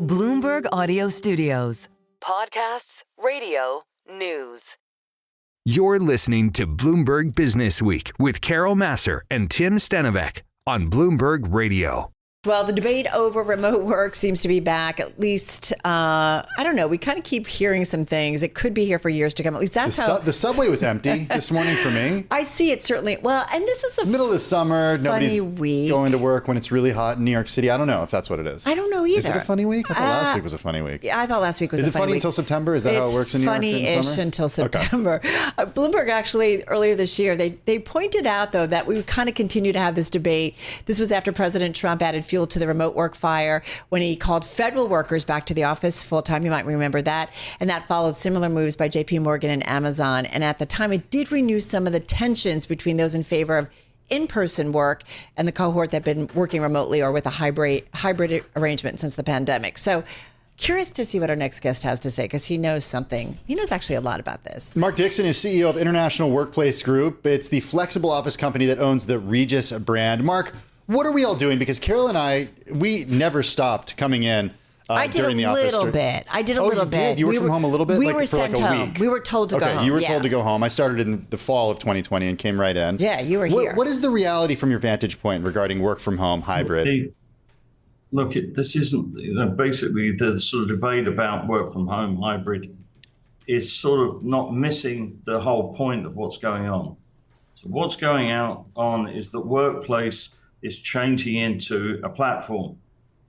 Bloomberg Audio Studios. Podcasts, radio, news. You're listening to Bloomberg Businessweek with Carol Massar and Tim Stenovec on Bloomberg Radio. Well, the debate over remote work seems to be back. At least, I don't know. We kind of keep hearing some things. It could be here for years to come. At least that's how the subway was empty this morning for me. I see it certainly. Well, and this is a middle of the summer. Nobody's week. Going to work when it's really hot in New York City. I don't know if that's what it is. I don't know either. Is it a funny week? I thought last week was a funny week. Yeah, I thought last week was a funny week. Is it funny until September? Is that how it works in New York in the summer? Funny-ish until September. Okay. Bloomberg actually earlier this year, they pointed out though that we would kind of continue to have this debate. This was after President Trump added fuel to the remote work fire when he called federal workers back to the office full time. You might remember that. And that followed similar moves by JP Morgan and Amazon. And at the time, it did renew some of the tensions between those in favor of in-person work and the cohort that had been working remotely or with a hybrid arrangement since the pandemic. So curious to see what our next guest has to say, because he knows something. He knows actually a lot about this. Mark Dixon is CEO of International Workplace Group. It's the flexible office company that owns the Regus brand. Mark, what are we all doing? Because Carol and I, we never stopped coming in during the office. I did a little bit. Did? You worked from home a little bit? We were sent home. We were told to go home. Okay, you were told to go home. I started in the fall of 2020 and came right in. Yeah, you were here. What is the reality from your vantage point regarding work from home, hybrid? Look, this isn't, basically the sort of debate about work from home, hybrid, is sort of not missing the whole point of what's going on. So what's going on is that workplace is changing into a platform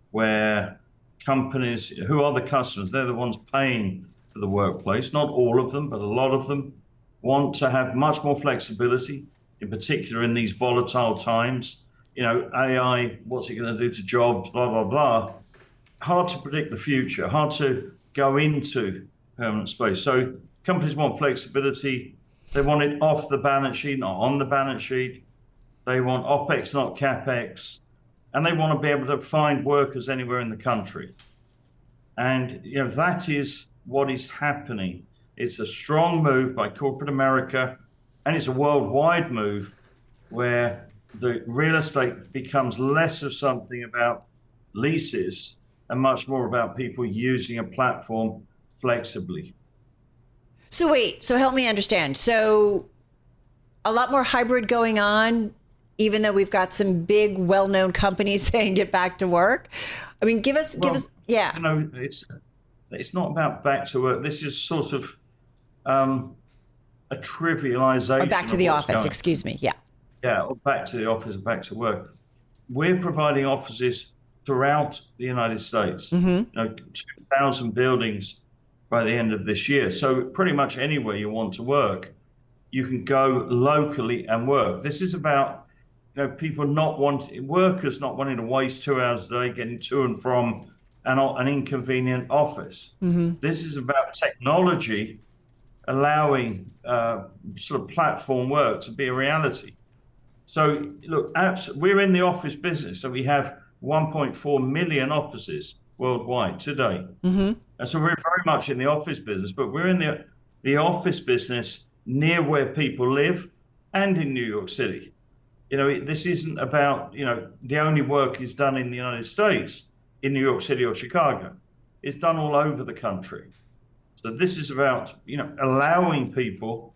where companies, who are the customers, they're the ones paying for the workplace. Not all of them, but a lot of them want to have much more flexibility, in particular in these volatile times. You know, AI, what's it going to do to jobs, blah, blah, blah. Hard to predict the future, hard to go into permanent space. So companies want flexibility. They want it off the balance sheet, not on the balance sheet. They want OPEX, not CAPEX. And they want to be able to find workers anywhere in the country. And, you know, that is what is happening. It's a strong move by corporate America, and it's a worldwide move where the real estate becomes less of something about leases and much more about people using a platform flexibly. So wait, so help me understand. So a lot more hybrid going on, even though we've got some big, well-known companies saying get back to work. I mean, give us, yeah. You know, it's not about back to work. This is sort of a trivialization. Or back to the office, excuse me, yeah. Yeah, or back to the office, back to work. We're providing offices throughout the United States, 2,000 buildings by the end of this year. So pretty much anywhere you want to work, you can go locally and work. This is about, people workers not wanting to waste 2 hours a day getting to and from an inconvenient office. Mm-hmm. This is about technology allowing sort of platform work to be a reality. So look, we're in the office business. So we have 1.4 million offices worldwide today. Mm-hmm. And so we're very much in the office business, but we're in the office business near where people live and in New York City. This isn't about, the only work is done in the United States, in New York City or Chicago. It's done all over the country. So this is about, allowing people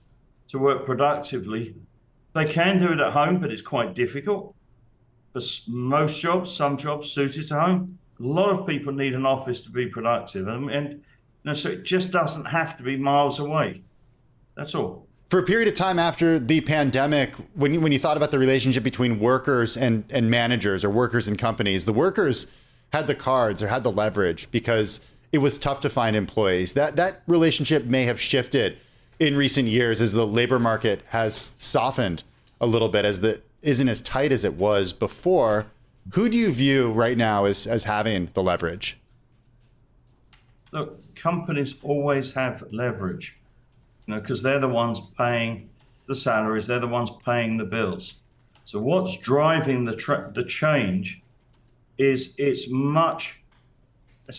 to work productively. They can do it at home, but it's quite difficult. For most jobs, some jobs suited to home. A lot of people need an office to be productive. So it just doesn't have to be miles away. That's all. For a period of time after the pandemic, when you thought about the relationship between workers and managers or workers and companies, the workers had the cards or had the leverage because it was tough to find employees. That relationship may have shifted in recent years as the labor market has softened a little bit, as the isn't as tight as it was before. Who do you view right now as having the leverage? Look, companies always have leverage, because they're the ones paying the salaries, they're the ones paying the bills. So what's driving the change is it's a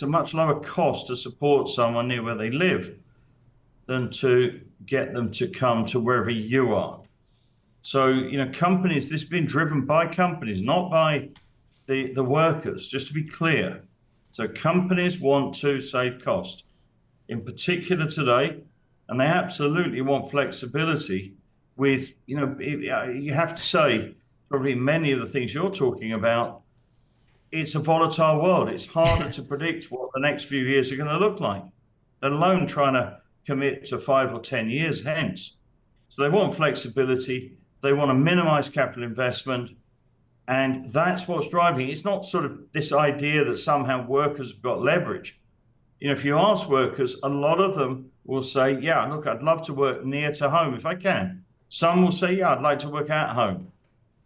much lower cost to support someone near where they live than to get them to come to wherever you are. So, companies, this has been driven by companies, not by the workers, just to be clear. So companies want to save cost, in particular today, and they absolutely want flexibility with, you have to say, probably many of the things you're talking about, it's a volatile world. It's harder to predict what the next few years are going to look like, let alone trying to commit to 5 or 10 years hence. So they want flexibility. They want to minimize capital investment. And that's what's driving. It's not sort of this idea that somehow workers have got leverage. If you ask workers, a lot of them will say, yeah, look, I'd love to work near to home if I can. Some will say, yeah, I'd like to work at home.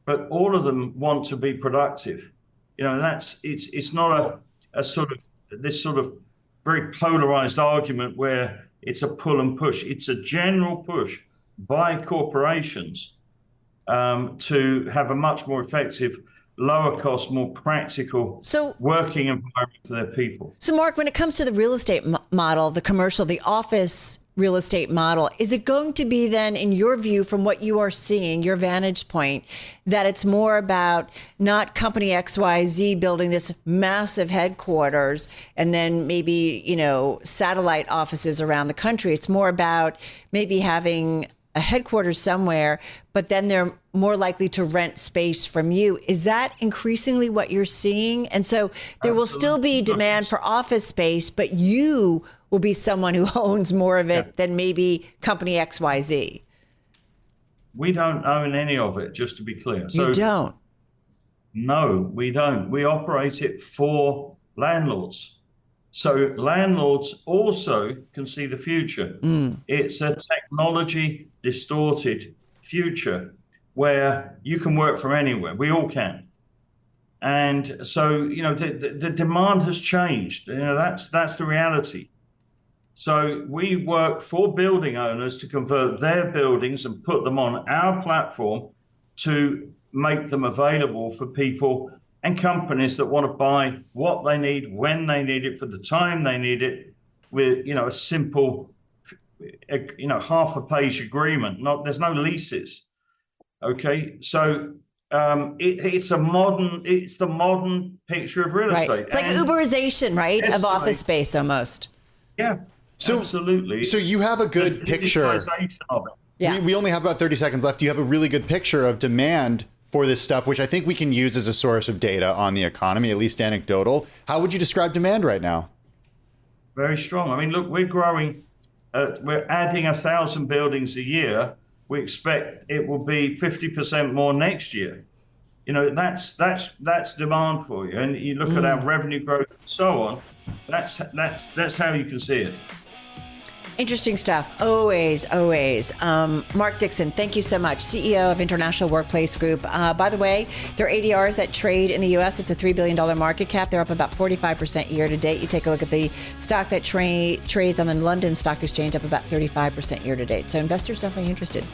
But all of them want to be productive. It's not a sort of this sort of very polarized argument where it's a pull and push. It's a general push by corporations to have a much more effective, lower cost, more practical working environment for their people. So, Mark, when it comes to the real estate model, the commercial, the office real estate model, is it going to be then, in your view, from what you are seeing, your vantage point, that it's more about not company XYZ building this massive headquarters and then maybe, satellite offices around the country? It's more about maybe having a headquarters somewhere, but then they're more likely to rent space from you. Is that increasingly what you're seeing? And so there will still be demand for office space, but you will be someone who owns more of it than maybe company XYZ. We don't own any of it, just to be clear. You don't? No, we don't. We operate it for landlords. So landlords also can see the future. It's a technology distorted future where you can work from anywhere. We all can. And so, the demand has changed. That's the reality. So we work for building owners to convert their buildings and put them on our platform to make them available for people and companies that want to buy what they need, when they need it, for the time they need it, with a simple, half a page agreement. There's no leases. Okay, so it's the modern picture of real estate. It's like Uberization, right, of office space almost. Yeah. Absolutely. So you have a good picture. Of it. Yeah. We only have about 30 seconds left. You have a really good picture of demand for this stuff, which I think we can use as a source of data on the economy, at least anecdotal. How would you describe demand right now? Very strong. I mean, look, we're growing. We're adding 1,000 buildings a year. We expect it will be 50% more next year. That's demand for you. And you look at our revenue growth and so on. That's how you can see it. Interesting stuff. Always. Mark Dixon, thank you so much. CEO of International Workplace Group. By the way, their ADRs that trade in the U.S., it's a $3 billion market cap. They're up about 45% year to date. You take a look at the stock that trades on the London Stock Exchange, up about 35% year to date. So investors definitely interested.